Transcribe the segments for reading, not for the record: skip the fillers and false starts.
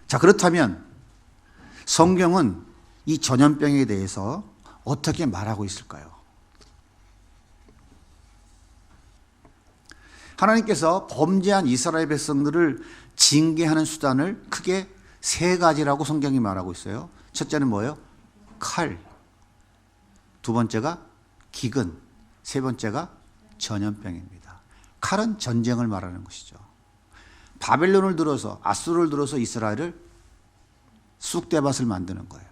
자, 그렇다면 성경은 이 전염병에 대해서 어떻게 말하고 있을까요? 하나님께서 범죄한 이스라엘 백성들을 징계하는 수단을 크게 세 가지라고 성경이 말하고 있어요. 첫째는 뭐예요? 칼. 두 번째가 기근. 세 번째가 전염병입니다. 칼은 전쟁을 말하는 것이죠. 바벨론을 들어서, 아수르를 들어서 이스라엘을 쑥대밭을 만드는 거예요.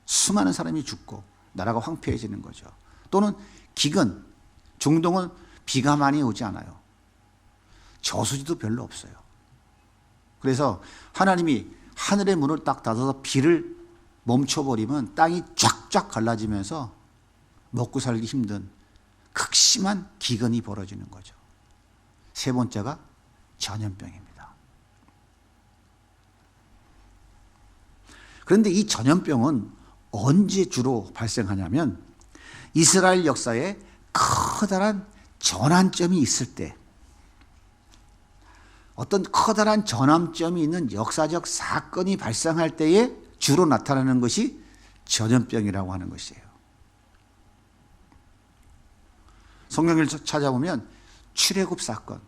수많은 사람이 죽고 나라가 황폐해지는 거죠. 또는 기근. 중동은 비가 많이 오지 않아요. 저수지도 별로 없어요. 그래서 하나님이 하늘의 문을 딱 닫아서 비를 멈춰버리면 땅이 쫙쫙 갈라지면서 먹고 살기 힘든 극심한 기근이 벌어지는 거죠. 세 번째가 전염병입니다. 그런데 이 전염병은 언제 주로 발생하냐면 이스라엘 역사에 커다란 전환점이 있을 때, 어떤 커다란 전환점이 있는 역사적 사건이 발생할 때에 주로 나타나는 것이 전염병이라고 하는 것이에요. 성경을 찾아보면 출애굽 사건,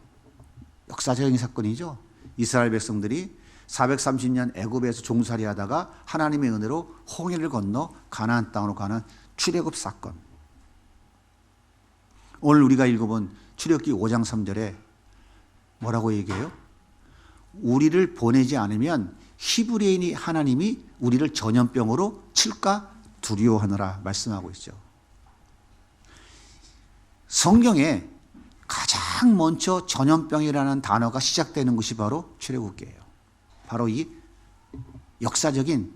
역사적인 사건이죠. 이스라엘 백성들이 430년 애굽에서 종살이 하다가 하나님의 은혜로 홍해를 건너 가나안 땅으로 가는 출애굽 사건. 오늘 우리가 읽어본 출애굽기 5장 3절에 뭐라고 얘기해요? 우리를 보내지 않으면 히브리인이 하나님이 우리를 전염병으로 칠까 두려워하느라 말씀하고 있죠. 성경에 가장 먼저 전염병이라는 단어가 시작되는 것이 바로 출애굽기예요. 바로 이 역사적인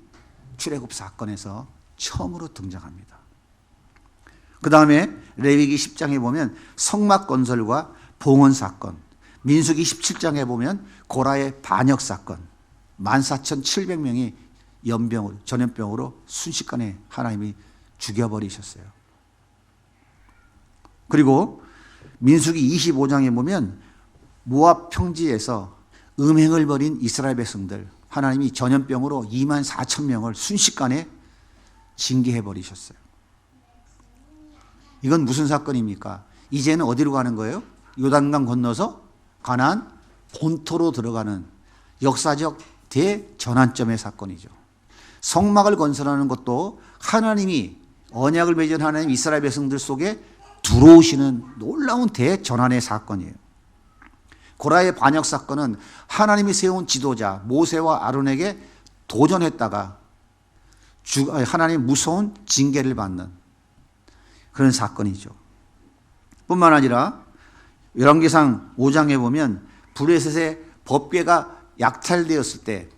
출애굽 사건에서 처음으로 등장합니다. 그 다음에 레위기 10장에 보면 성막 건설과 봉헌 사건, 민수기 17장에 보면 고라의 반역 사건, 14,700명이 전염병으로 순식간에 하나님이 죽여버리셨어요. 그리고 민수기 25장에 보면 모압 평지에서 음행을 벌인 이스라엘 백성들, 하나님이 전염병으로 24,000명을 순식간에 징계해버리셨어요. 이건 무슨 사건입니까? 이제는 어디로 가는 거예요? 요단강 건너서 가나안 본토로 들어가는 역사적 대전환점의 사건이죠. 성막을 건설하는 것도 하나님이 언약을 맺은 하나님 이스라엘 백성들 속에 들어오시는 놀라운 대전환의 사건이에요. 고라의 반역 사건은 하나님이 세운 지도자 모세와 아론에게 도전했다가 하나님 무서운 징계를 받는 그런 사건이죠. 뿐만 아니라 열왕기상 5장에 보면 블레셋의 법궤가 약탈되었을 때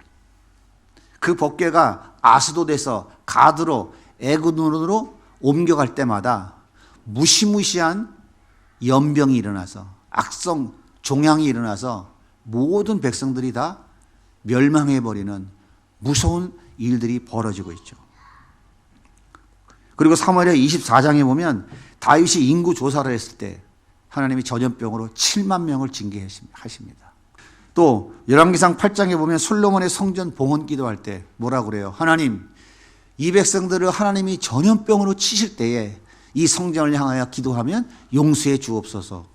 그 법궤가 아스돗에서 가드로 에그돈으로 옮겨갈 때마다 무시무시한 연병이 일어나서 악성 종양이 일어나서 모든 백성들이 다 멸망해버리는 무서운 일들이 벌어지고 있죠. 그리고 사무엘하 24장에 보면 다윗이 인구 조사를 했을 때 하나님이 전염병으로 7만 명을 징계하십니다. 또 열왕기상 8장에 보면 솔로몬의 성전 봉헌 기도할 때 뭐라고 그래요? 하나님, 이 백성들을 하나님이 전염병으로 치실 때에 이 성전을 향하여 기도하면 용서해 주옵소서.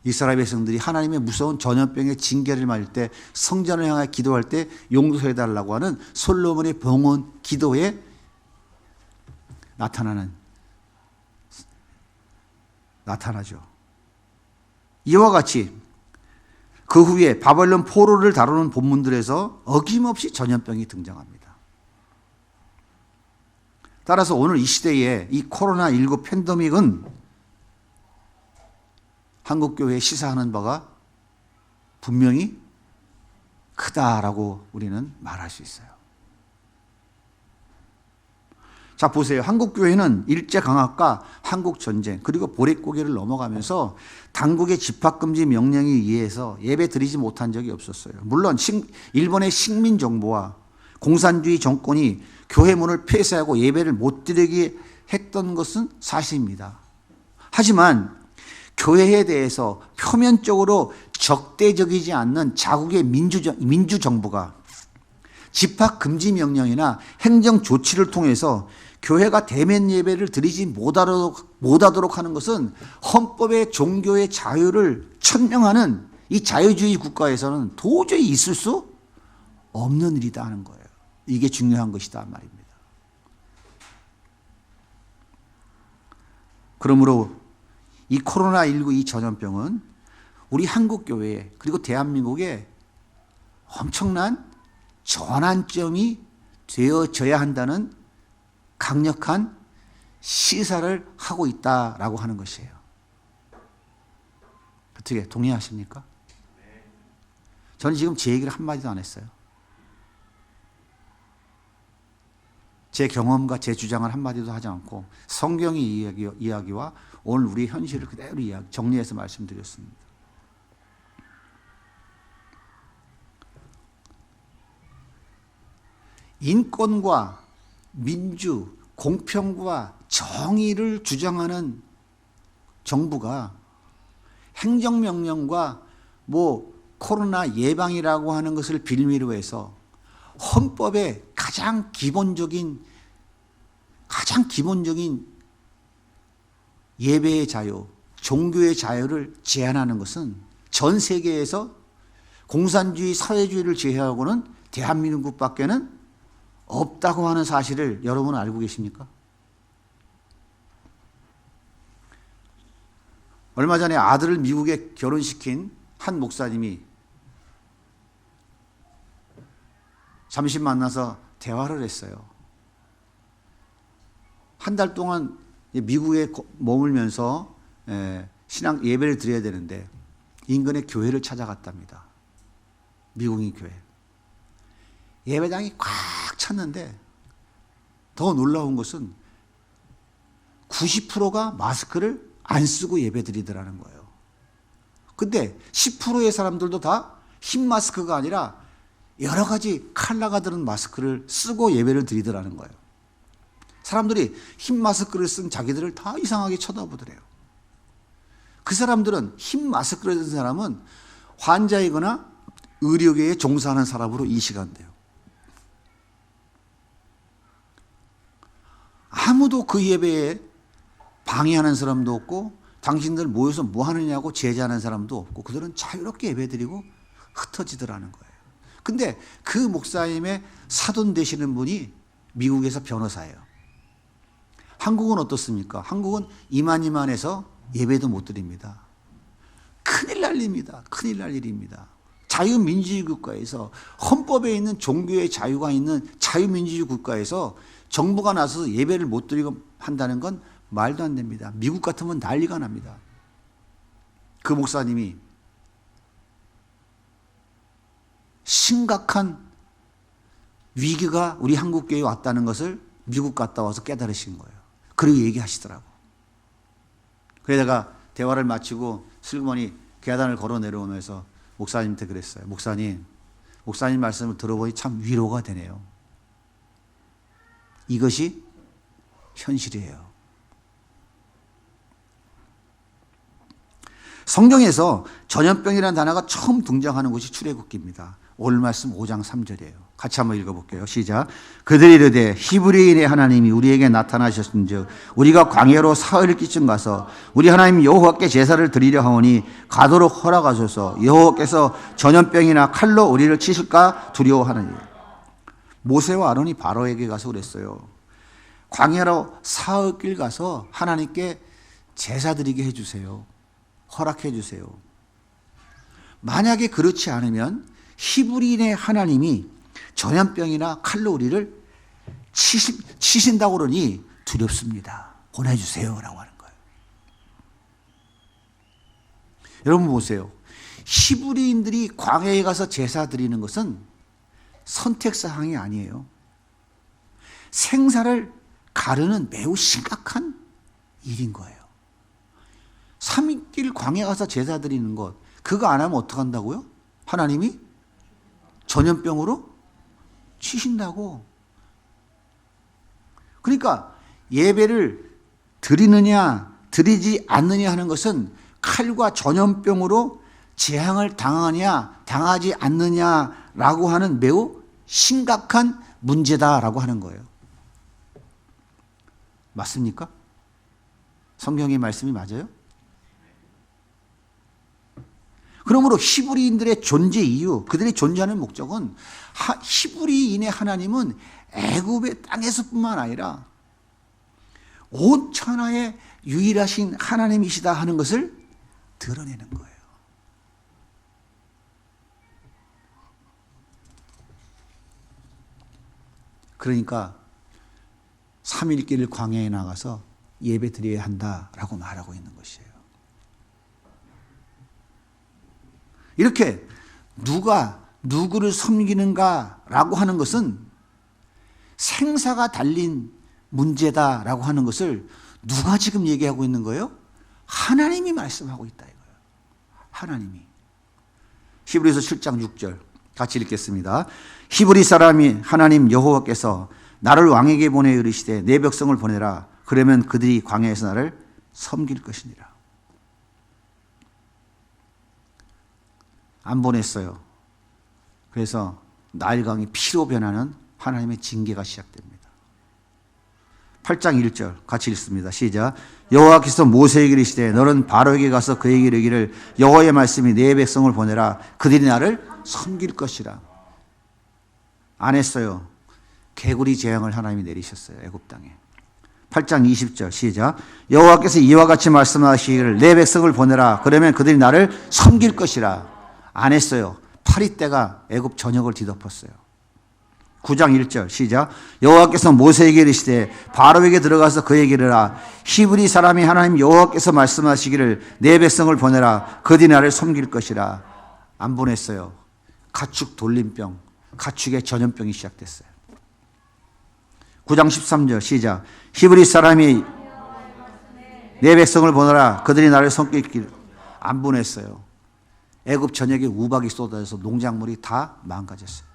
이스라엘 백성들이 하나님의 무서운 전염병의 징계를 맞을 때 성전을 향하여 기도할 때 용서해 달라고 하는 솔로몬의 봉헌 기도에 나타나죠. 이와 같이 그 후에 바벨론 포로를 다루는 본문들에서 어김없이 전염병이 등장합니다. 따라서 오늘 이 시대에 이 코로나19 팬데믹은 한국교회에 시사하는 바가 분명히 크다라고 우리는 말할 수 있어요. 자, 보세요. 한국교회는 일제강압과 한국전쟁 그리고 보릿고개를 넘어가면서 당국의 집합금지 명령에 의해서 예배 드리지 못한 적이 없었어요. 물론 일본의 식민정부와 공산주의 정권이 교회 문을 폐쇄하고 예배를 못 드리게 했던 것은 사실입니다. 하지만 교회에 대해서 표면적으로 적대적이지 않는 자국의 민주정부가 집합 금지 명령이나 행정 조치를 통해서 교회가 대면 예배를 드리지 못하도록 하는 것은 헌법의 종교의 자유를 천명하는 이 자유주의 국가에서는 도저히 있을 수 없는 일이다 하는 거예요. 이게 중요한 것이다 말입니다. 그러므로 이 코로나19 이 전염병은 우리 한국교회에 그리고 대한민국에 엄청난 전환점이 되어져야 한다는 강력한 시사를 하고 있다라고 하는 것이에요. 어떻게 동의하십니까? 저는 지금 제 얘기를 한마디도 안 했어요. 제 경험과 제 주장을 한마디도 하지 않고 성경의 이야기와 오늘 우리 현실을 그대로 정리해서 말씀드렸습니다. 인권과 민주, 공평과 정의를 주장하는 정부가 행정명령과 코로나 예방이라고 하는 것을 빌미로 해서 헌법의 가장 기본적인 예배의 자유, 종교의 자유를 제한하는 것은 전 세계에서 공산주의, 사회주의를 제외하고는 대한민국밖에는 없다고 하는 사실을 여러분은 알고 계십니까? 얼마 전에 아들을 미국에 결혼시킨 한 목사님이 잠시 만나서 대화를 했어요. 한 달 동안 미국에 머물면서 신앙 예배를 드려야 되는데 인근의 교회를 찾아갔답니다. 미국인 교회. 예배당이 꽉 찼는데 더 놀라운 것은 90%가 마스크를 안 쓰고 예배 드리더라는 거예요. 근데 10%의 사람들도 다 흰 마스크가 아니라 여러 가지 컬러가 드는 마스크를 쓰고 예배를 드리더라는 거예요. 사람들이 흰 마스크를 쓴 자기들을 다 이상하게 쳐다보더래요. 그 사람들은 흰 마스크를 쓴 사람은 환자이거나 의료계에 종사하는 사람으로 인식한대요. 아무도 그 예배에 방해하는 사람도 없고 당신들 모여서 뭐 하느냐고 제재하는 사람도 없고 그들은 자유롭게 예배드리고 흩어지더라는 거예요. 근데 그 목사님의 사돈 되시는 분이 미국에서 변호사예요. 한국은 어떻습니까? 한국은 이만해서 예배도 못 드립니다. 큰일 날 일입니다. 큰일 날 일입니다. 자유민주주의 국가에서 헌법에 있는 종교의 자유가 있는 자유민주주의 국가에서 정부가 나서서 예배를 못 드리고 한다는 건 말도 안 됩니다. 미국 같으면 난리가 납니다. 그 목사님이 심각한 위기가 우리 한국교회에 왔다는 것을 미국 갔다 와서 깨달으신 거예요. 그리고 얘기하시더라고. 그래서 내가 대화를 마치고 슬그머니 계단을 걸어 내려오면서 목사님한테 그랬어요. 목사님 말씀을 들어보니 참 위로가 되네요. 이것이 현실이에요. 성경에서 전염병이라는 단어가 처음 등장하는 것이 출애굽기입니다. 오늘 말씀 5장 3절이에요. 같이 한번 읽어볼게요. 시작. 그들이 이르되 히브리인의 하나님이 우리에게 나타나셨은즉 우리가 광야로 사흘쯤 가서 우리 하나님 여호와께 제사를 드리려 하오니 가도록 허락하소서. 여호와께서 전염병이나 칼로 우리를 치실까 두려워하느니. 모세와 아론이 바로에게 가서 그랬어요. 광야로 사흘길 가서 하나님께 제사 드리게 해주세요. 허락해 주세요. 만약에 그렇지 않으면 히브리인의 하나님이 전염병이나 칼로 우리를 치신다고 그러니 두렵습니다. 보내주세요 라고 하는 거예요. 여러분 보세요. 히브리인들이 광야에 가서 제사 드리는 것은 선택사항이 아니에요. 생사를 가르는 매우 심각한 일인 거예요. 3일 광야 가서 제사 드리는 것, 그거 안 하면 어떡한다고요? 하나님이 전염병으로 치신다고. 그러니까 예배를 드리느냐 드리지 않느냐 하는 것은 칼과 전염병으로 재앙을 당하냐 당하지 않느냐라고 하는 매우 심각한 문제다라고 하는 거예요. 맞습니까? 성경의 말씀이 맞아요? 그러므로 히브리인들의 존재 이유, 그들이 존재하는 목적은 히브리인의 하나님은 애굽의 땅에서뿐만 아니라 온 천하의 유일하신 하나님이시다 하는 것을 드러내는 거예요. 그러니까 3일길 광야에 나가서 예배 드려야 한다라고 말하고 있는 것이에요. 이렇게 누가 누구를 섬기는가라고 하는 것은 생사가 달린 문제다라고 하는 것을 누가 지금 얘기하고 있는 거예요? 하나님이 말씀하고 있다 이거예요. 하나님이. 히브리서 7장 6절 같이 읽겠습니다. 히브리 사람이 하나님 여호와께서 나를 왕에게 보내 이르시되 내 백성을 보내라. 그러면 그들이 광야에서 나를 섬길 것이니라. 안 보냈어요. 그래서 나일강이 피로 변하는 하나님의 징계가 시작됩니다. 8장 1절 같이 읽습니다. 시작. 여호와께서 모세에게 이르시되 너는 바로에게 가서 그에게 이르기를 여호와의 말씀이 내 백성을 보내라. 그들이 나를 섬길 것이라. 안 했어요. 개구리 재앙을 하나님이 내리셨어요. 애굽 땅에. 8장 20절 시작. 여호와께서 이와 같이 말씀하시기를 내 백성을 보내라. 그러면 그들이 나를 섬길 것이라. 안 했어요. 파리떼가 애굽 전역을 뒤덮었어요. 9장 1절 시작. 여호와께서 모세에게 이르시되 바로에게 들어가서 그에게 이르라. 히브리 사람이 하나님 여호와께서 말씀하시기를 내 백성을 보내라. 그들이 나를 섬길 것이라. 안 보냈어요. 가축 돌림병, 가축의 전염병이 시작됐어요. 9장 13절 시작. 히브리 사람이 내 백성을 보내라. 그들이 나를 섬길 길. 안 보냈어요. 애굽 전역에 우박이 쏟아져서 농작물이 다 망가졌어요.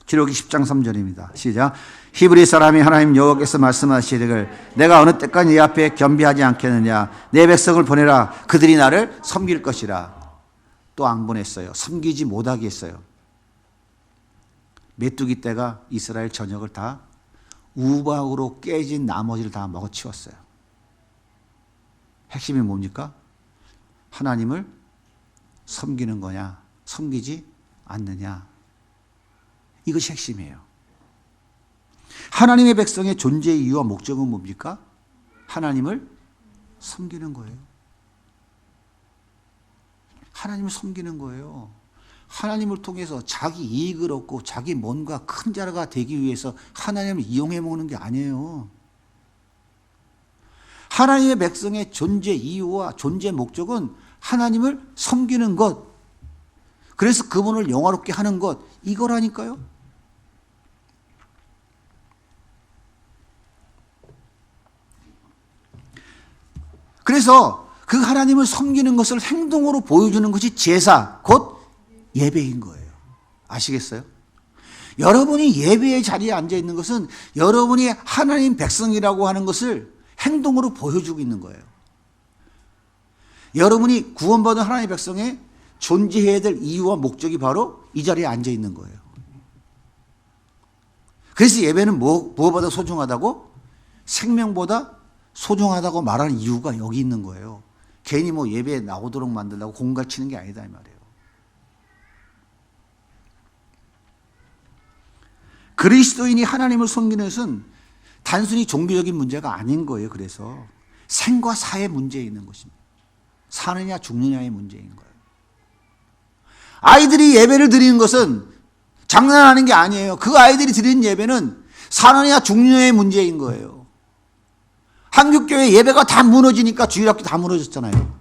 기록이 10장 3절입니다. 시작. 히브리 사람이 하나님 여호와께서 말씀하시기를 내가 어느 때까지 네 앞에 겸비하지 않겠느냐. 내 백성을 보내라. 그들이 나를 섬길 것이라. 또 안 보냈어요. 섬기지 못하게 했어요. 메뚜기 떼가 이스라엘 전역을 다 우박으로 깨진 나머지를 다 먹어치웠어요. 핵심이 뭡니까? 하나님을 섬기는 거냐, 섬기지 않느냐. 이것이 핵심이에요. 하나님의 백성의 존재 이유와 목적은 뭡니까? 하나님을 섬기는 거예요. 하나님을 섬기는 거예요. 하나님을 통해서 자기 이익을 얻고 자기 뭔가 큰 자가 되기 위해서 하나님을 이용해 먹는 게 아니에요. 하나님의 백성의 존재 이유와 존재 목적은 하나님을 섬기는 것, 그래서 그분을 영화롭게 하는 것, 이거라니까요. 그래서 그 하나님을 섬기는 것을 행동으로 보여주는 것이 제사, 곧 예배인 거예요. 아시겠어요? 여러분이 예배의 자리에 앉아 있는 것은 여러분이 하나님 백성이라고 하는 것을 행동으로 보여주고 있는 거예요. 여러분이 구원받은 하나님의 백성의 존재해야 될 이유와 목적이 바로 이 자리에 앉아 있는 거예요. 그래서 예배는 무엇보다 소중하다고? 생명보다 소중하다고 말하는 이유가 여기 있는 거예요. 괜히 예배에 나오도록 만들려고 공갈 치는 게 아니다 이 말이에요. 그리스도인이 하나님을 섬기는 것은 단순히 종교적인 문제가 아닌 거예요. 그래서 생과 사의 문제에 있는 것입니다. 사느냐 죽느냐의 문제인 거예요. 아이들이 예배를 드리는 것은 장난하는 게 아니에요. 그 아이들이 드리는 예배는 사느냐 죽느냐의 문제인 거예요. 한국교회 예배가 다 무너지니까 주일학교 다 무너졌잖아요.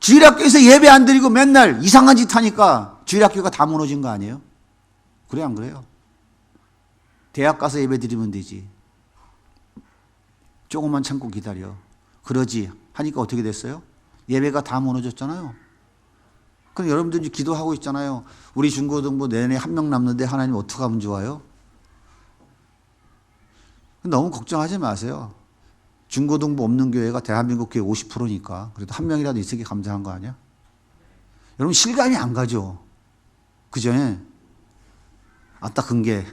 주일학교에서 예배 안 드리고 맨날 이상한 짓 하니까 주일학교가 다 무너진 거 아니에요? 그래 안 그래요? 대학 가서 예배 드리면 되지. 조금만 참고 기다려. 그러지 하니까 어떻게 됐어요? 예배가 다 무너졌잖아요. 그럼 여러분들 이제 기도하고 있잖아요. 우리 중고등부 내내 한 명 남는데 하나님 어떻게 하면 좋아요? 너무 걱정하지 마세요. 중고등부 없는 교회가 대한민국 교회 50%니까 그래도 한 명이라도 있으기 감사한 거 아니야? 여러분 실감이 안 가죠? 그죠? 아따 근게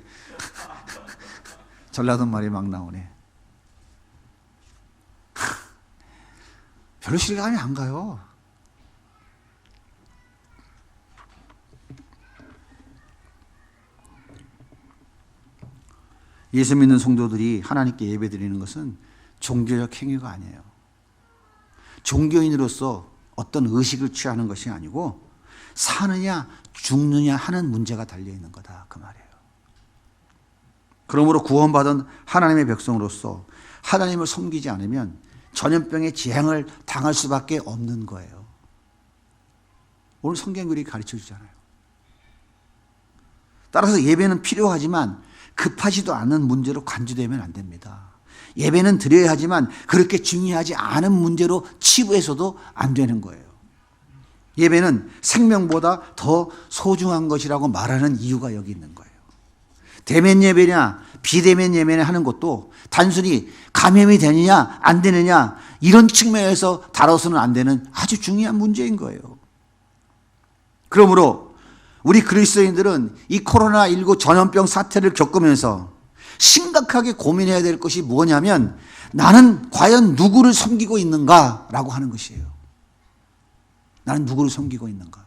전라도 말이 막 나오네. 별로 실감이 안 가요. 예수 믿는 성도들이 하나님께 예배드리는 것은 종교적 행위가 아니에요. 종교인으로서 어떤 의식을 취하는 것이 아니고 사느냐 죽느냐 하는 문제가 달려있는 거다 그 말이에요. 그러므로 구원받은 하나님의 백성으로서 하나님을 섬기지 않으면 전염병의 재앙을 당할 수밖에 없는 거예요. 오늘 성경글이 가르쳐 주잖아요. 따라서 예배는 필요하지만 급하지도 않은 문제로 간주되면 안 됩니다. 예배는 드려야 하지만 그렇게 중요하지 않은 문제로 치부해서도 안 되는 거예요. 예배는 생명보다 더 소중한 것이라고 말하는 이유가 여기 있는 거예요. 대면 예배냐 비대면 예배냐 하는 것도 단순히 감염이 되느냐 안 되느냐 이런 측면에서 다뤄서는 안 되는 아주 중요한 문제인 거예요. 그러므로 우리 그리스도인들은 이 코로나19 전염병 사태를 겪으면서 심각하게 고민해야 될 것이 뭐냐면 나는 과연 누구를 섬기고 있는가라고 하는 것이에요. 나는 누구를 섬기고 있는가?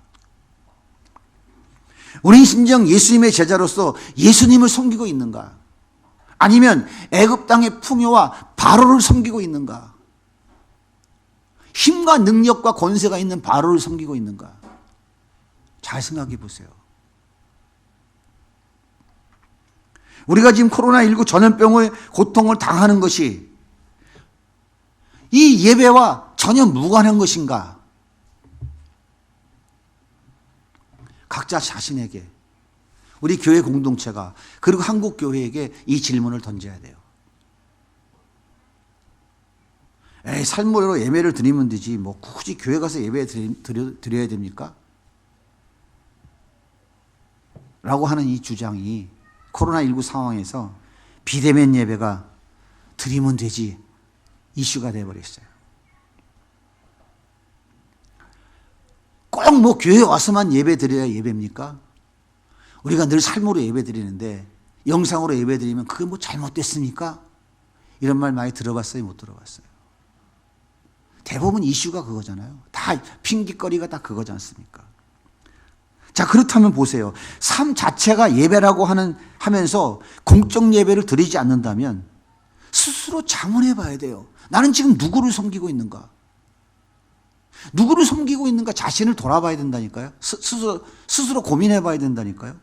우린 심정 예수님의 제자로서 예수님을 섬기고 있는가? 아니면 애굽 땅의 풍요와 바로를 섬기고 있는가? 힘과 능력과 권세가 있는 바로를 섬기고 있는가? 잘 생각해 보세요. 우리가 지금 코로나19 전염병의 고통을 당하는 것이 이 예배와 전혀 무관한 것인가? 각자 자신에게, 우리 교회 공동체가, 그리고 한국 교회에게 이 질문을 던져야 돼요. 삶으로 예배를 드리면 되지 뭐 굳이 교회 가서 예배 드려야 됩니까? 라고 하는 이 주장이 코로나19 상황에서 비대면 예배가 드리면 되지 이슈가 되어버렸어요. 꼭 뭐 교회 와서만 예배 드려야 예배입니까? 우리가 늘 삶으로 예배 드리는데 영상으로 예배 드리면 그게 뭐 잘못됐습니까? 이런 말 많이 들어봤어요? 못 들어봤어요? 대부분 이슈가 그거잖아요. 다 핑계거리가 다 그거지 않습니까? 자, 그렇다면 보세요. 삶 자체가 예배라고 하면서 공적 예배를 드리지 않는다면 스스로 자문해 봐야 돼요. 나는 지금 누구를 섬기고 있는가? 누구를 섬기고 있는가 자신을 돌아봐야 된다니까요. 스스로 고민해 봐야 된다니까요.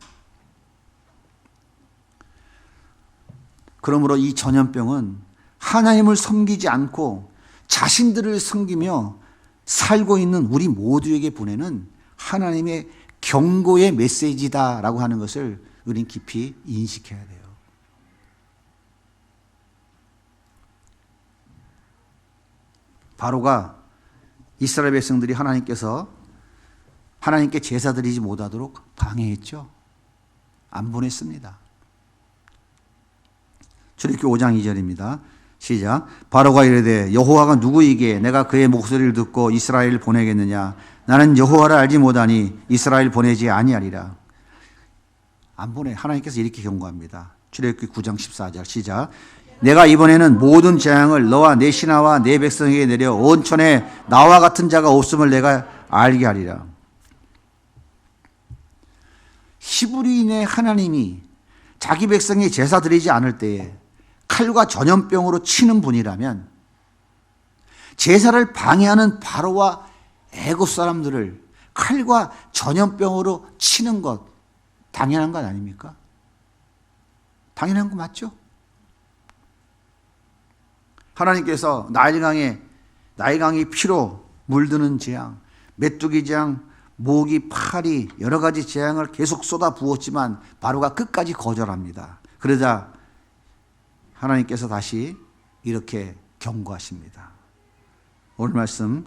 그러므로 이 전염병은 하나님을 섬기지 않고 자신들을 섬기며 살고 있는 우리 모두에게 보내는 하나님의 경고의 메시지다라고 하는 것을 우리는 깊이 인식해야 돼요. 바로가 이스라엘 백성들이 하나님께 제사 드리지 못하도록 방해했죠. 안 보냈습니다. 출애굽기 5장 2절입니다. 시작. 바로가 이르되 여호와가 누구이기에 내가 그의 목소리를 듣고 이스라엘을 보내겠느냐? 나는 여호와를 알지 못하니 이스라엘 보내지 아니하리라. 안 보내. 하나님께서 이렇게 경고합니다. 출애굽기 9장 14절 시작. 내가 이번에는 모든 재앙을 너와 내 신하와 내 백성에게 내려 온천에 나와 같은 자가 없음을 내가 알게 하리라. 히브리인의 하나님이 자기 백성이 제사 드리지 않을 때에 칼과 전염병으로 치는 분이라면 제사를 방해하는 바로와 애굽 사람들을 칼과 전염병으로 치는 것 당연한 것 아닙니까? 당연한 거 맞죠? 하나님께서 나일강이 피로 물드는 재앙, 메뚜기 재앙, 모기, 파리 여러 가지 재앙을 계속 쏟아 부었지만 바로가 끝까지 거절합니다. 그러자 하나님께서 다시 이렇게 경고하십니다. 오늘 말씀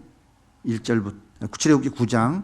1절부터 출애굽기 9장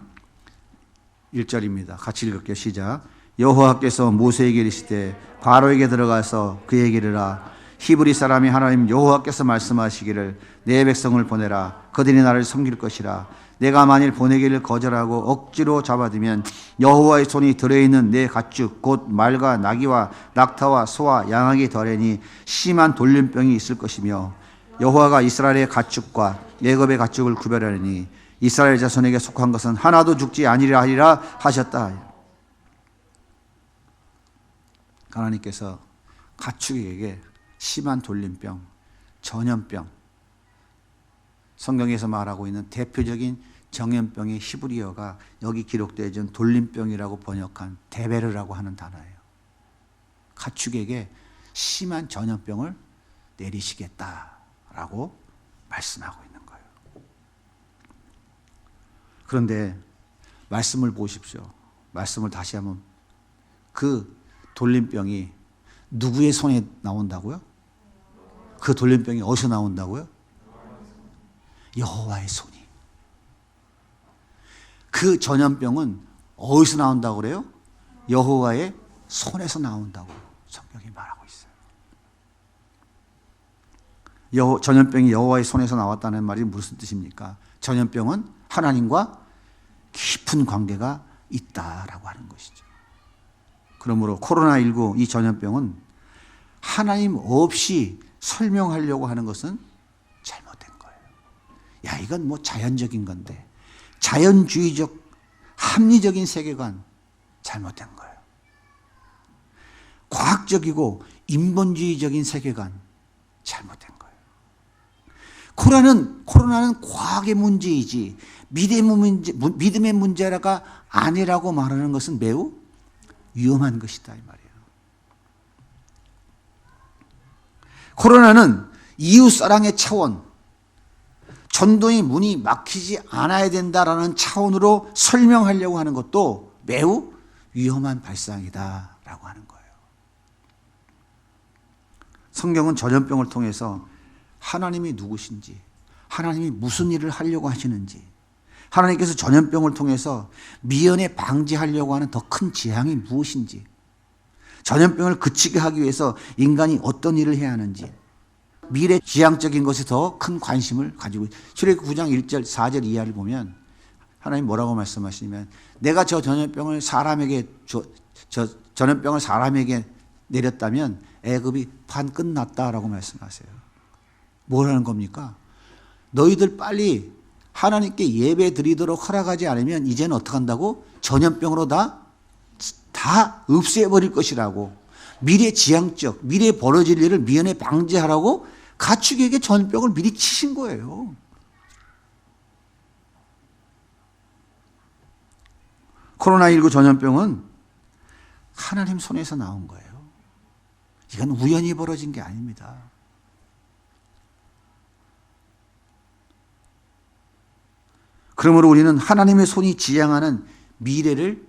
1절입니다. 같이 읽을게요. 시작. 여호와께서 모세에게 이르시되 바로에게 들어가서 그에게 이르라 히브리 사람이 하나님 여호와께서 말씀하시기를 내 백성을 보내라. 그들이 나를 섬길 것이라. 내가 만일 보내기를 거절하고 억지로 잡아들면 여호와의 손이 들어있는 내 가축 곧 말과 나귀와 낙타와 소와 양에게 덜하니 심한 돌림병이 있을 것이며 여호와가 이스라엘의 가축과 애굽의 가축을 구별하니 이스라엘 자손에게 속한 것은 하나도 죽지 아니리라 하리라 하셨다. 하나님께서 가축에게 심한 돌림병, 전염병, 성경에서 말하고 있는 대표적인 정염병의 히브리어가 여기 기록되어 있는 돌림병이라고 번역한 데베르라고 하는 단어예요. 가축에게 심한 전염병을 내리시겠다라고 말씀하고 있는 거예요. 그런데 말씀을 보십시오. 말씀을 다시 한번 그 돌림병이 누구의 손에 나온다고요? 그 돌림병이 어디서 나온다고요? 여호와의 손이. 그 전염병은 어디서 나온다고 그래요? 여호와의 손에서 나온다고 성경이 말하고 있어요. 전염병이 여호와의 손에서 나왔다는 말이 무슨 뜻입니까? 전염병은 하나님과 깊은 관계가 있다라고 하는 것이죠. 그러므로 코로나19 이 전염병은 하나님 없이 설명하려고 하는 것은 잘못된 거예요. 야, 이건 뭐 자연적인 건데, 자연주의적 합리적인 세계관 잘못된 거예요. 과학적이고 인본주의적인 세계관 잘못된 거예요. 코로나는 과학의 문제이지 믿음의 문제가 아니라고 말하는 것은 매우 위험한 것이다 이 말이에요. 코로나는 이웃사랑의 차원, 전도의 문이 막히지 않아야 된다라는 차원으로 설명하려고 하는 것도 매우 위험한 발상이다라고 하는 거예요. 성경은 전염병을 통해서 하나님이 누구신지, 하나님이 무슨 일을 하려고 하시는지, 하나님께서 전염병을 통해서 미연에 방지하려고 하는 더 큰 재앙이 무엇인지, 전염병을 그치게 하기 위해서 인간이 어떤 일을 해야 하는지, 미래 지향적인 것에 더 큰 관심을 가지고 출애굽 9장 1절 4절 이하를 보면 하나님 뭐라고 말씀하시냐면 내가 저 전염병을 사람에게 내렸다면 애굽이 판 끝났다라고 말씀하세요. 뭐라는 겁니까? 너희들 빨리 하나님께 예배 드리도록 허락하지 않으면 이제는 어떻게 한다고? 전염병으로 다 없애버릴 것이라고. 미래 지향적, 미래에 벌어질 일을 미연에 방지하라고 가축에게 전염병을 미리 치신 거예요. 코로나19 전염병은 하나님 손에서 나온 거예요. 이건 우연히 벌어진 게 아닙니다. 그러므로 우리는 하나님의 손이 지향하는 미래를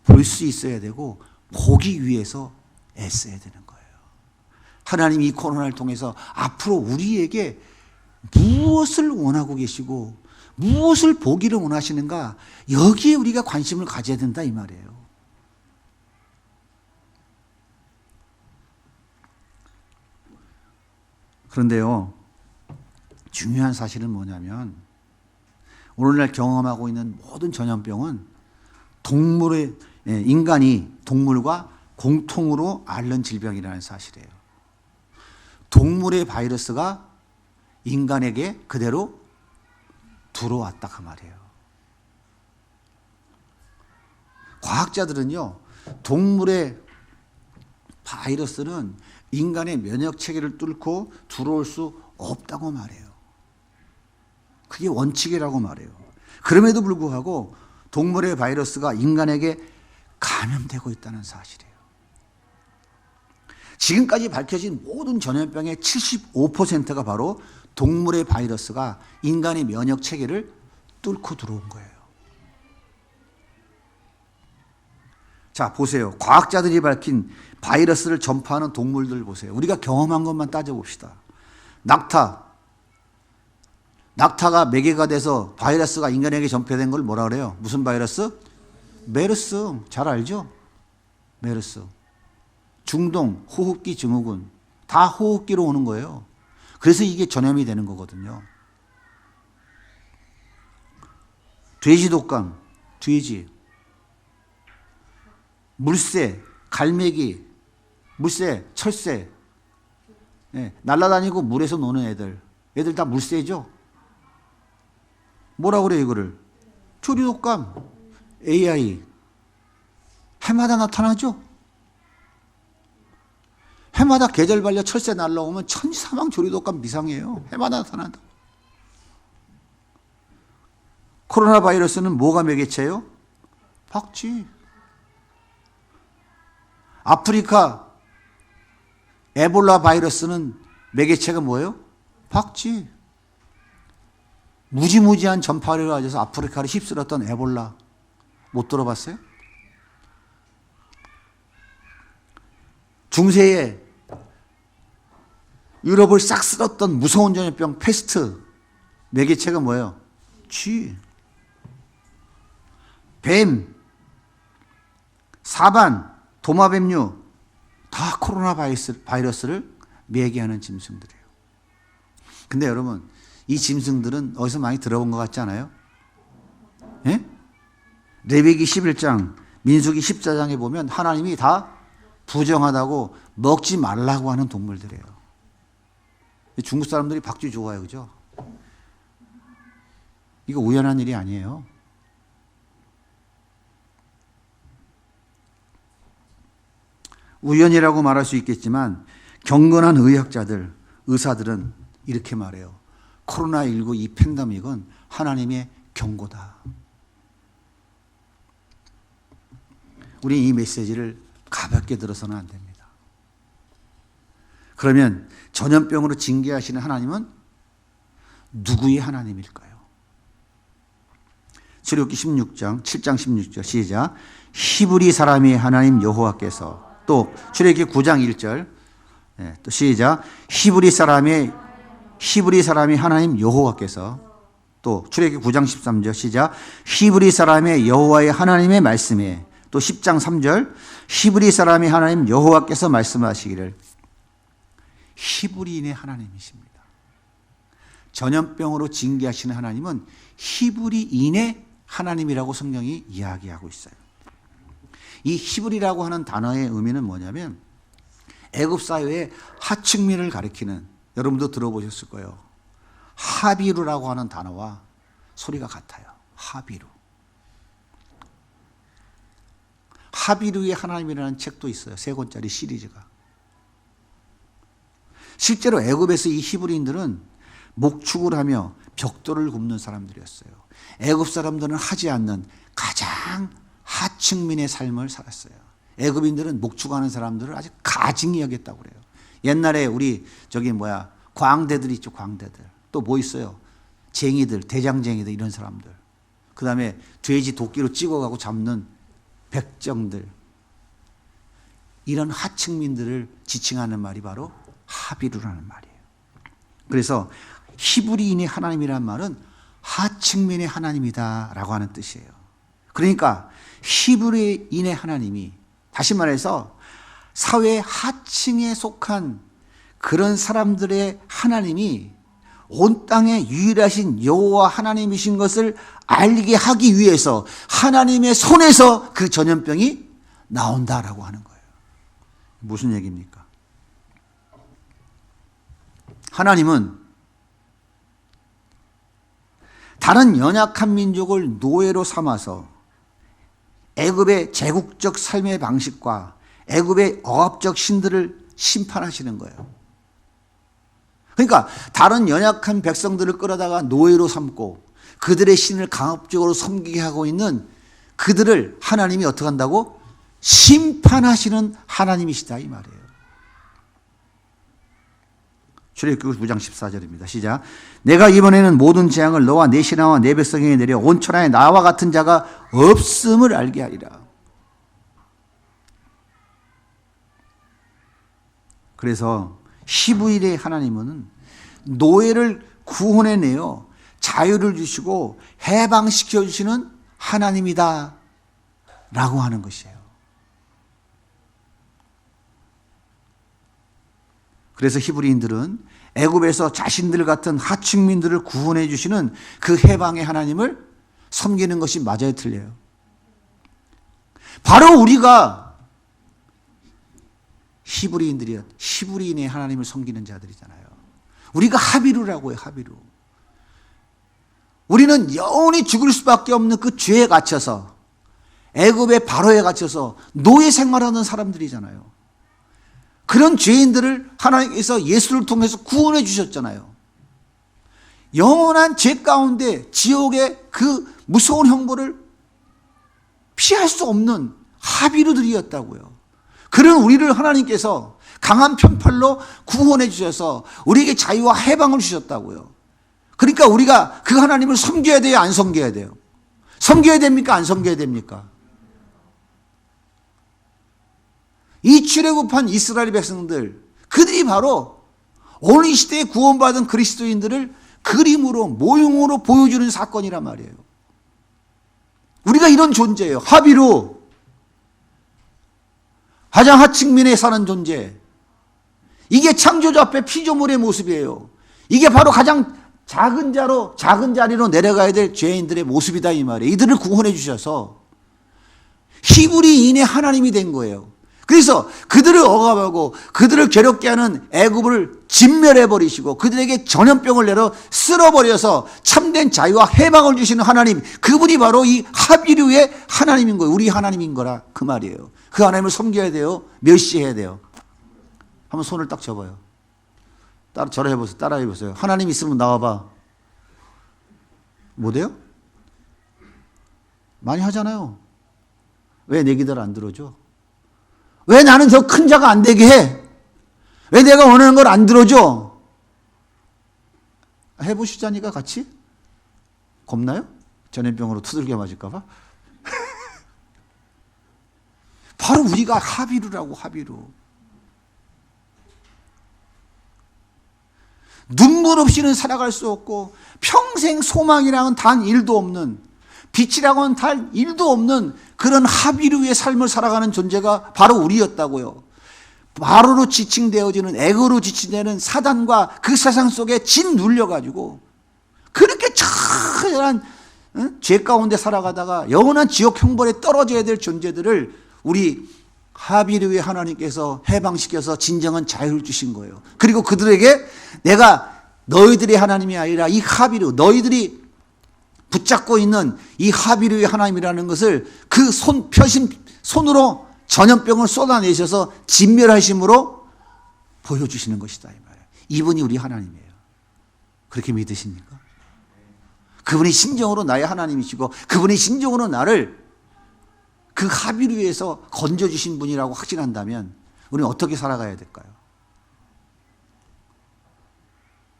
볼 수 있어야 되고 보기 위해서 애써야 되는 거예요. 하나님이 이 코로나를 통해서 앞으로 우리에게 무엇을 원하고 계시고 무엇을 보기를 원하시는가, 여기에 우리가 관심을 가져야 된다 이 말이에요. 그런데요, 중요한 사실은 뭐냐면 오늘날 경험하고 있는 모든 전염병은 인간이 동물과 공통으로 앓는 질병이라는 사실이에요. 동물의 바이러스가 인간에게 그대로 들어왔다 그 말이에요. 과학자들은요, 동물의 바이러스는 인간의 면역 체계를 뚫고 들어올 수 없다고 말해요. 그게 원칙이라고 말해요. 그럼에도 불구하고 동물의 바이러스가 인간에게 감염되고 있다는 사실이에요. 지금까지 밝혀진 모든 전염병의 75%가 바로 동물의 바이러스가 인간의 면역 체계를 뚫고 들어온 거예요. 자, 보세요. 과학자들이 밝힌 바이러스를 전파하는 동물들 보세요. 우리가 경험한 것만 따져봅시다. 낙타가 매개가 돼서 바이러스가 인간에게 전파된 걸 뭐라 그래요? 무슨 바이러스? 메르스. 잘 알죠? 메르스. 중동, 호흡기 증후군. 다 호흡기로 오는 거예요. 그래서 이게 전염이 되는 거거든요. 돼지 독감, 돼지, 물새, 갈매기, 물새, 철새, 날아다니고 물에서 노는 애들 다 물새죠. 뭐라 그래요 이거를? 조류독감, AI. 해마다 나타나죠. 해마다 계절발려 철새 날라오면 천지사방 조류독감 비상이에요. 해마다 나타난다. 코로나 바이러스는 뭐가 매개체예요? 박쥐. 아프리카 에볼라 바이러스는 매개체가 뭐예요? 박쥐. 무지무지한 전파를 가져서 아프리카를 휩쓸었던 에볼라. 못 들어봤어요? 중세에 유럽을 싹 쓸었던 무서운 전염병 패스트. 매개체가 뭐예요? 쥐. 뱀, 사반, 도마뱀류 다 코로나 바이러스를 매개하는 짐승들이에요. 근데 여러분, 이 짐승들은 어디서 많이 들어본 것 같지 않아요? 예? 레위기 11장, 민수기 14장에 보면 하나님이 다 부정하다고 먹지 말라고 하는 동물들이에요. 중국 사람들이 박쥐 좋아해요. 그죠? 이거 우연한 일이 아니에요. 우연이라고 말할 수 있겠지만 경건한 의학자들, 의사들은 이렇게 말해요. 코로나19 이 팬데믹은 하나님의 경고다. 우리 이 메시지를 가볍게 들어서는 안 됩니다. 그러면 전염병으로 징계하시는 하나님은 누구의 하나님일까요? 출애굽기 16장, 7장 16절 시작. 히브리 사람의 하나님 여호와께서 또 출애굽기 9장 1절 또 시작. 히브리 사람의 하나님 여호와께서 또 출애굽기 9장 13절 시작. 히브리 사람의 여호와의 하나님의 말씀에 또 10장 3절 히브리 사람의 하나님 여호와께서 말씀하시기를. 히브리인의 하나님이십니다. 전염병으로 징계하시는 하나님은 히브리인의 하나님이라고 성경이 이야기하고 있어요. 이 히브리라고 하는 단어의 의미는 뭐냐면 애굽 사회의 하층민을 가리키는, 여러분도 들어보셨을 거예요. 하비루라고 하는 단어와 소리가 같아요. 하비루. 하비루의 하나님이라는 책도 있어요. 3권짜리 시리즈가. 실제로 애굽에서 이 히브리인들은 목축을 하며 벽돌을 굽는 사람들이었어요. 애굽 사람들은 하지 않는 가장 하층민의 삶을 살았어요. 애굽인들은 목축하는 사람들을 아주 가증히 여겼다고 그래요. 옛날에 우리 광대들 있죠, 광대들. 또 뭐 있어요? 쟁이들, 대장쟁이들 이런 사람들. 그 다음에 돼지 도끼로 찍어가고 잡는 백정들. 이런 하층민들을 지칭하는 말이 바로 하비루라는 말이에요. 그래서 히브리인의 하나님이라는 말은 하층민의 하나님이다라고 하는 뜻이에요. 그러니까 히브리인의 하나님이, 다시 말해서 사회 하층에 속한 그런 사람들의 하나님이 온 땅의 유일하신 여호와 하나님이신 것을 알게 하기 위해서 하나님의 손에서 그 전염병이 나온다라고 하는 거예요. 무슨 얘기입니까? 하나님은 다른 연약한 민족을 노예로 삼아서 애굽의 제국적 삶의 방식과 애굽의 억압적 신들을 심판하시는 거예요. 그러니까 다른 연약한 백성들을 끌어다가 노예로 삼고 그들의 신을 강압적으로 섬기게 하고 있는 그들을 하나님이 어떻게 한다고? 심판하시는 하나님이시다 이 말이에요. 출애굽기 9장 14절입니다. 시작. 내가 이번에는 모든 재앙을 너와 내 신하와 내 백성에게 내려 온 천하에 나와 같은 자가 없음을 알게 하리라. 그래서 히브리의 하나님은 노예를 구원해내어 자유를 주시고 해방시켜 주시는 하나님이다 라고 하는 것이에요. 그래서 히브리인들은 애굽에서 자신들 같은 하층민들을 구원해 주시는 그 해방의 하나님을 섬기는 것이 맞아요, 틀려요? 바로 우리가 히브리인의 하나님을 섬기는 자들이잖아요. 우리가 하비루라고 해요, 하비루. 우리는 영원히 죽을 수밖에 없는 그 죄에 갇혀서, 애굽의 바로에 갇혀서 노예 생활하는 사람들이잖아요. 그런 죄인들을 하나님께서 예수를 통해서 구원해 주셨잖아요. 영원한 죄 가운데 지옥의 그 무서운 형벌을 피할 수 없는 하비루들이었다고요. 그런 우리를 하나님께서 강한 편팔로 구원해 주셔서 우리에게 자유와 해방을 주셨다고요. 그러니까 우리가 그 하나님을 섬겨야 돼요, 안 섬겨야 돼요? 섬겨야 됩니까, 안 섬겨야 됩니까? 이 출애굽한 이스라엘 백성들, 그들이 바로 오늘 이 시대에 구원받은 그리스도인들을 그림으로, 모형으로 보여주는 사건이란 말이에요. 우리가 이런 존재예요. 하비루, 가장 하층민에 사는 존재. 이게 창조주 앞에 피조물의 모습이에요. 이게 바로 가장 작은 자리로 내려가야 될 죄인들의 모습이다, 이 말이에요. 이들을 구원해 주셔서 히브리인의 하나님이 된 거예요. 그래서 그들을 억압하고 그들을 괴롭게 하는 애굽을 진멸해 버리시고 그들에게 전염병을 내려 쓸어버려서 참된 자유와 해방을 주시는 하나님, 그분이 바로 이 하비루의 하나님인 거예요. 우리 하나님인 거라 그 말이에요. 그 하나님을 섬겨야 돼요. 멸시해야 돼요. 한번 손을 딱 접어요. 따라해 보세요. 하나님 있으면 나와봐. 못해요? 많이 하잖아요. 왜 내 기도를 안 들어줘? 왜 나는 저 큰 자가 안 되게 해? 왜 내가 원하는 걸 안 들어줘? 해보시자니까 같이? 겁나요? 전염병으로 두들겨 맞을까 봐? 바로 우리가 하비루라고, 하비루. 눈물 없이는 살아갈 수 없고 평생 소망이랑은 단 일도 없는, 빛이라고는 단 일도 없는 그런 하비루의 삶을 살아가는 존재가 바로 우리였다고요. 바로로 지칭되어지는, 애고로 지칭되는 사단과 그 세상 속에 짓눌려가지고 그렇게 처절한 죄 가운데 살아가다가 영원한 지옥 형벌에 떨어져야 될 존재들을 우리 하비루의 하나님께서 해방시켜서 진정한 자유를 주신 거예요. 그리고 그들에게 내가 너희들의 하나님이 아니라 이 하비루, 너희들이 붙잡고 있는 이 하비루의 하나님이라는 것을 그 손으로 전염병을 쏟아내셔서 진멸하심으로 보여주시는 것이다, 이 말이에요. 이분이 우리 하나님이에요. 그렇게 믿으십니까? 그분이 진정으로 나의 하나님이시고 그분이 진정으로 나를 그 하비루에서 건져주신 분이라고 확신한다면 우리는 어떻게 살아가야 될까요?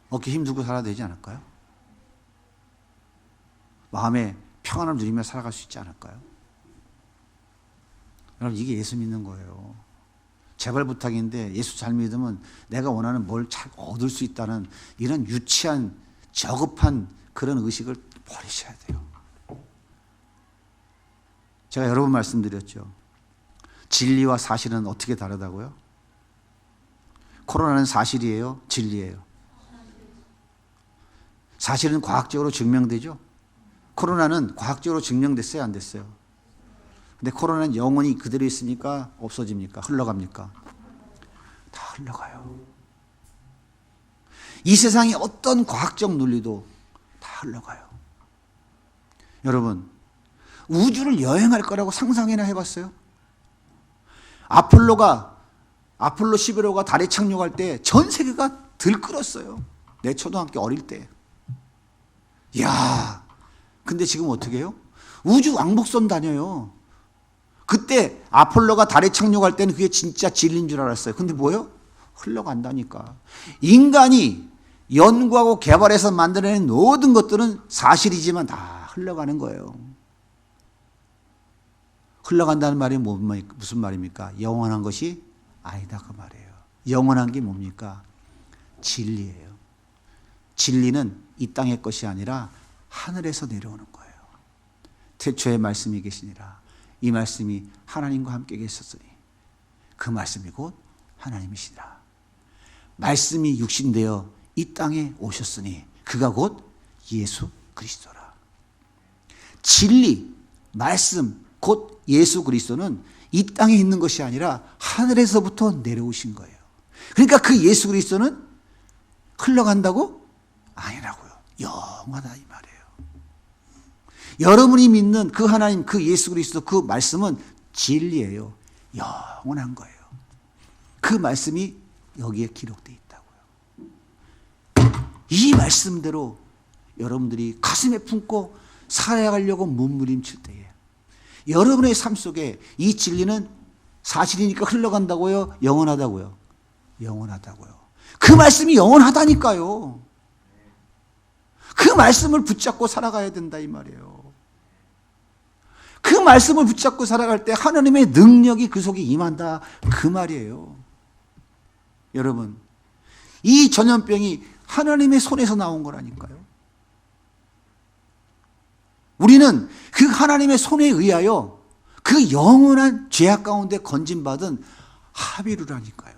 어깨 힘주고 살아야 되지 않을까요? 마음에 평안을 누리며 살아갈 수 있지 않을까요? 여러분, 이게 예수 믿는 거예요. 제발 부탁인데 예수 잘 믿으면 내가 원하는 뭘 잘 얻을 수 있다는 이런 유치한 저급한 그런 의식을 버리셔야 돼요. 제가 여러 번 말씀드렸죠. 진리와 사실은 어떻게 다르다고요? 코로나는 사실이에요? 진리예요? 사실은 과학적으로 증명되죠? 코로나는 과학적으로 증명됐어요? 안 됐어요? 근데 코로나는 영원히 그대로 있습니까? 없어집니까? 흘러갑니까? 다 흘러가요. 이 세상의 어떤 과학적 논리도 다 흘러가요. 여러분, 우주를 여행할 거라고 상상이나 해봤어요? 아폴로 11호가 달에 착륙할 때 전 세계가 들끓었어요. 내 초등학교 어릴 때. 이야, 근데 지금 어떻게 해요? 우주 왕복선 다녀요. 그때 아폴로가 달에 착륙할 때는 그게 진짜 진리인 줄 알았어요. 근데 뭐예요? 흘러간다니까. 인간이 연구하고 개발해서 만들어낸 모든 것들은 사실이지만 다 흘러가는 거예요. 흘러간다는 말이 무슨 말입니까? 영원한 것이 아니다, 그 말이에요. 영원한 게 뭡니까? 진리예요. 진리는 이 땅의 것이 아니라 하늘에서 내려오는 거예요. 태초에 말씀이 계시니라. 이 말씀이 하나님과 함께 계셨으니 그 말씀이 곧 하나님이시라. 말씀이 육신되어 이 땅에 오셨으니 그가 곧 예수 그리스도라. 진리, 말씀, 곧 예수 그리스도는 이 땅에 있는 것이 아니라 하늘에서부터 내려오신 거예요. 그러니까 그 예수 그리스도는 흘러간다고? 아니라고요. 영원하다 이 말이에요. 여러분이 믿는 그 하나님, 그 예수 그리스도 그 말씀은 진리예요. 영원한 거예요. 그 말씀이 여기에 기록되어 있다고요. 이 말씀대로 여러분들이 가슴에 품고 살아가려고 몸부림칠 때에 여러분의 삶 속에 이 진리는 사실이니까 흘러간다고요? 영원하다고요? 영원하다고요. 그 말씀이 영원하다니까요. 그 말씀을 붙잡고 살아가야 된다 이 말이에요. 그 말씀을 붙잡고 살아갈 때 하나님의 능력이 그 속에 임한다 그 말이에요. 여러분, 이 전염병이 하나님의 손에서 나온 거라니까요. 우리는 그 하나님의 손에 의하여 그 영원한 죄악 가운데 건진받은 하비루라니까요.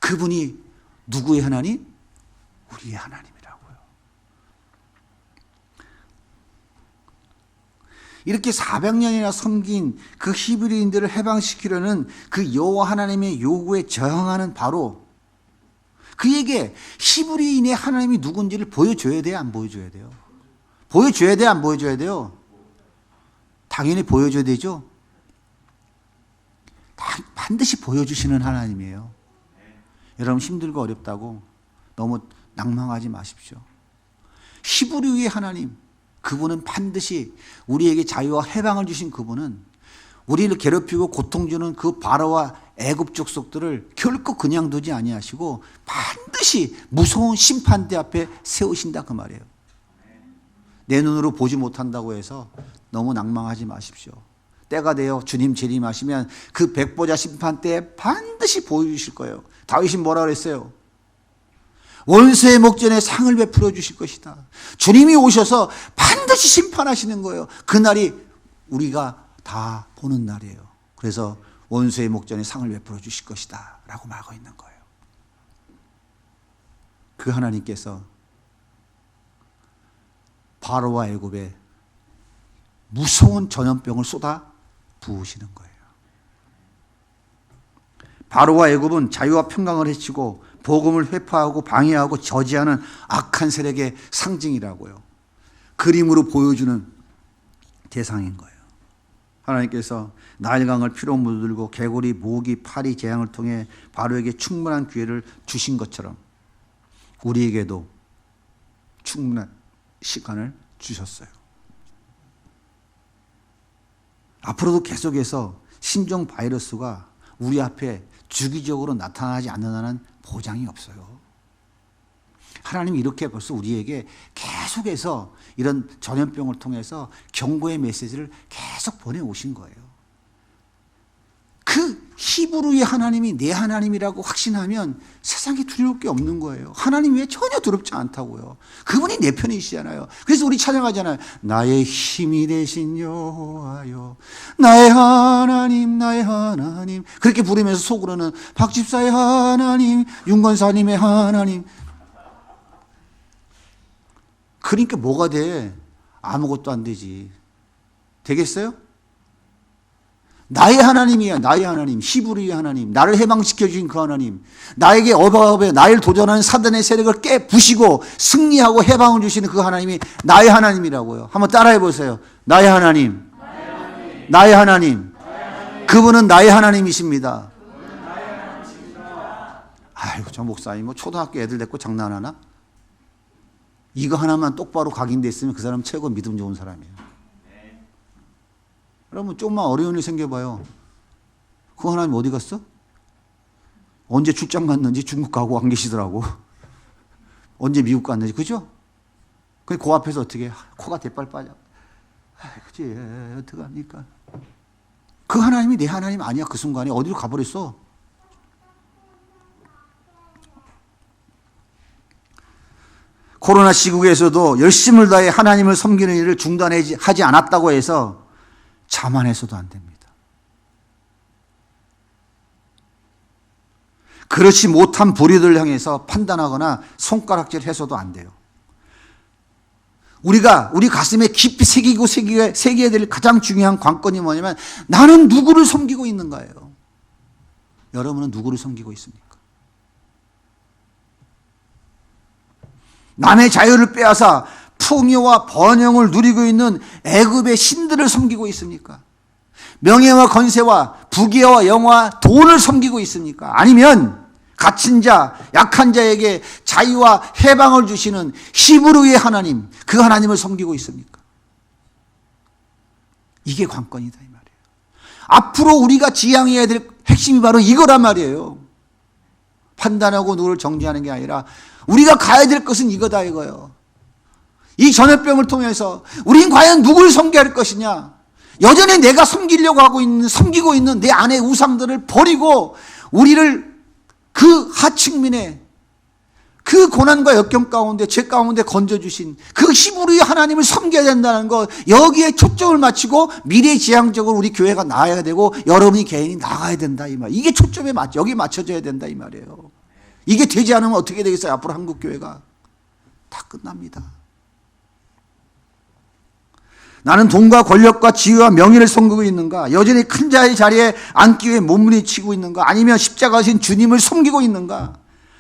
그분이 누구의 하나님? 우리의 하나님이라고요. 이렇게 400년이나 섬긴 그 히브리인들을 해방시키려는 그 여호와 하나님의 요구에 저항하는 바로 그에게 히브리인의 하나님이 누군지를 보여줘야 돼요? 안 보여줘야 돼요? 보여줘야 돼요? 안 보여줘야 돼요? 당연히 보여줘야 되죠? 반드시 보여주시는 하나님이에요. 여러분 힘들고 어렵다고 너무 낭망하지 마십시오. 히브리의 하나님, 그분은 반드시 우리에게 자유와 해방을 주신 그분은 우리를 괴롭히고 고통 주는 그 바로와 애굽 족속들을 결코 그냥 두지 아니하시고 반드시 무서운 심판대 앞에 세우신다 그 말이에요. 내 눈으로 보지 못한다고 해서 너무 낭망하지 마십시오. 때가 되어 주님 재림하시면 그 백보자 심판 때에 반드시 보여주실 거예요. 다윗이 뭐라 그랬어요? 원수의 목전에 상을 베풀어 주실 것이다. 주님이 오셔서 반드시 심판하시는 거예요. 그날이 우리가 다 보는 날이에요. 그래서 원수의 목전에 상을 베풀어 주실 것이다 라고 말하고 있는 거예요. 그 하나님께서 바로와 애굽에 무서운 전염병을 쏟아 부으시는 거예요. 바로와 애굽은 자유와 평강을 해치고 복음을 회파하고 방해하고 저지하는 악한 세력의 상징이라고요. 그림으로 보여주는 대상인 거예요. 하나님께서 나일강을 피로 물들고 개구리, 모기, 파리, 재앙을 통해 바로에게 충분한 기회를 주신 것처럼 우리에게도 충분한 시간을 주셨어요. 앞으로도 계속해서 신종 바이러스가 우리 앞에 주기적으로 나타나지 않는다는 보장이 없어요. 하나님이 이렇게 벌써 우리에게 계속해서 이런 전염병을 통해서 경고의 메시지를 계속 보내오신 거예요. 그 히브리의 하나님이 내 하나님이라고 확신하면 세상에 두려울 게 없는 거예요. 하나님 외에 전혀 두렵지 않다고요. 그분이 내 편이시잖아요. 그래서 우리 찬양하잖아요. 나의 힘이 되신 여호와여, 나의 하나님, 나의 하나님. 그렇게 부르면서 속으로는 박집사의 하나님, 윤건사님의 하나님. 그러니까 뭐가 돼? 아무것도 안 되지. 되겠어요? 나의 하나님이야. 나의 하나님, 히브리의 하나님, 나를 해방시켜 주신 그 하나님, 나에게 어바업에 나를 도전하는 사단의 세력을 깨부시고 승리하고 해방을 주시는 그 하나님이 나의 하나님이라고요. 한번 따라해 보세요. 나의 하나님, 나의 하나님, 그분은 나의 하나님이십니다. 아이고, 저 목사님 뭐 초등학교 애들 데리고 장난하나? 이거 하나만 똑바로 각인됐으면 그 사람 최고 믿음 좋은 사람이에요. 여러분 조금만 어려운 일 생겨봐요. 그 하나님 어디 갔어? 언제 출장 갔는지 중국 가고 안 계시더라고. 언제 미국 갔는지, 그죠? 그 앞에서 어떻게 코가 대빨 빠져. 그치, 어떡합니까? 그 하나님이 내 하나님 아니야. 그 순간에 어디로 가버렸어? 코로나 시국에서도 열심을 다해 하나님을 섬기는 일을 중단하지 않았다고 해서 자만해서도 안 됩니다. 그렇지 못한 불의들 향해서 판단하거나 손가락질 해서도 안 돼요. 우리가 우리 가슴에 깊이 새겨야 될 가장 중요한 관건이 뭐냐면 나는 누구를 섬기고 있는가예요. 여러분은 누구를 섬기고 있습니까? 남의 자유를 빼앗아 풍요와 번영을 누리고 있는 애굽의 신들을 섬기고 있습니까? 명예와 건세와 부귀와 영화, 돈을 섬기고 있습니까? 아니면 갇힌 자, 약한 자에게 자유와 해방을 주시는 히브리의 하나님, 그 하나님을 섬기고 있습니까? 이게 관건이다 이 말이에요. 앞으로 우리가 지향해야 될 핵심이 바로 이거란 말이에요. 판단하고 누구를 정죄하는 게 아니라 우리가 가야 될 것은 이거다 이거예요. 이 전염병을 통해서 우린 과연 누구를 섬겨야 할 것이냐? 여전히 내가 섬기고 있는 내 안의 우상들을 버리고 우리를 그 하층민의 그 고난과 역경 가운데 죄 가운데 건져주신 그 히브리의 하나님을 섬겨야 된다는 것, 여기에 초점을 맞추고 미래지향적으로 우리 교회가 나아야 되고 여러분이 개인이 나가야 된다 이 말. 이게 초점에 여기 맞춰져야 된다 이 말이에요. 이게 되지 않으면 어떻게 되겠어요? 앞으로 한국 교회가 다 끝납니다. 나는 돈과 권력과 지위와 명예를 섬기고 있는가? 여전히 큰 자의 자리에 앉기 위해 몸부림치고 있는가? 아니면 십자가신 주님을 섬기고 있는가?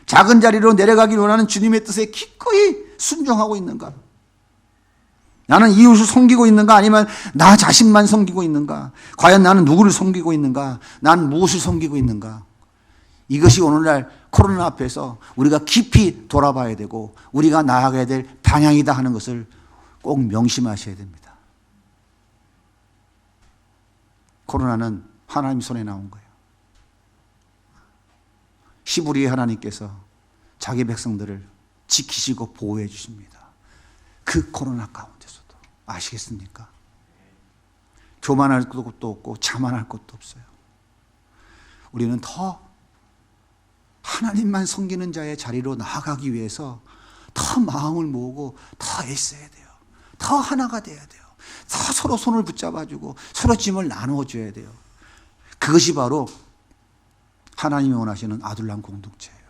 작은 자리로 내려가길 원하는 주님의 뜻에 기꺼이 순종하고 있는가? 나는 이웃을 섬기고 있는가? 아니면 나 자신만 섬기고 있는가? 과연 나는 누구를 섬기고 있는가? 난 무엇을 섬기고 있는가? 이것이 오늘날 코로나 앞에서 우리가 깊이 돌아봐야 되고 우리가 나아가야 될 방향이다 하는 것을 꼭 명심하셔야 됩니다. 코로나는 하나님 손에 나온 거예요. 히브리의 하나님께서 자기 백성들을 지키시고 보호해 주십니다. 그 코로나 가운데서도. 아시겠습니까? 교만할 것도 없고 자만할 것도 없어요. 우리는 더 하나님만 섬기는 자의 자리로 나아가기 위해서 더 마음을 모으고 더 애써야 돼요. 더 하나가 돼야 돼요. 더 서로 손을 붙잡아주고 서로 짐을 나누어줘야 돼요. 그것이 바로 하나님이 원하시는 아둘람 공동체예요.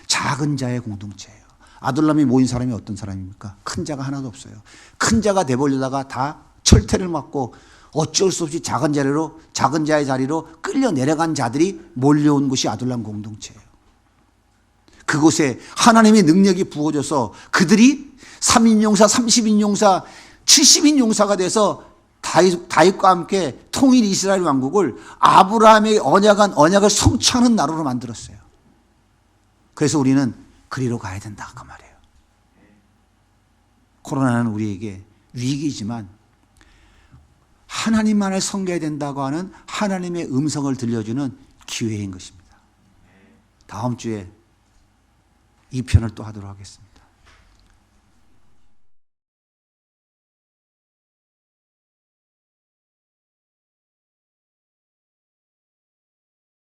작은 자의 공동체예요. 아둘람이 모인 사람이 어떤 사람입니까? 큰 자가 하나도 없어요. 큰 자가 돼버리다가 다 철퇴를 맞고 어쩔 수 없이 작은 자의 자리로 끌려 내려간 자들이 몰려온 곳이 아둘람 공동체예요. 그곳에 하나님의 능력이 부어져서 그들이 3인 용사, 30인 용사, 70인 용사가 돼서 다윗과 함께 통일 이스라엘 왕국을 아브라함의 언약을 성취하는 나라로 만들었어요. 그래서 우리는 그리로 가야 된다 그 말이에요. 코로나는 우리에게 위기지만 하나님만을 섬겨야 된다고 하는 하나님의 음성을 들려주는 기회인 것입니다. 다음 주에 이 편을 또 하도록 하겠습니다.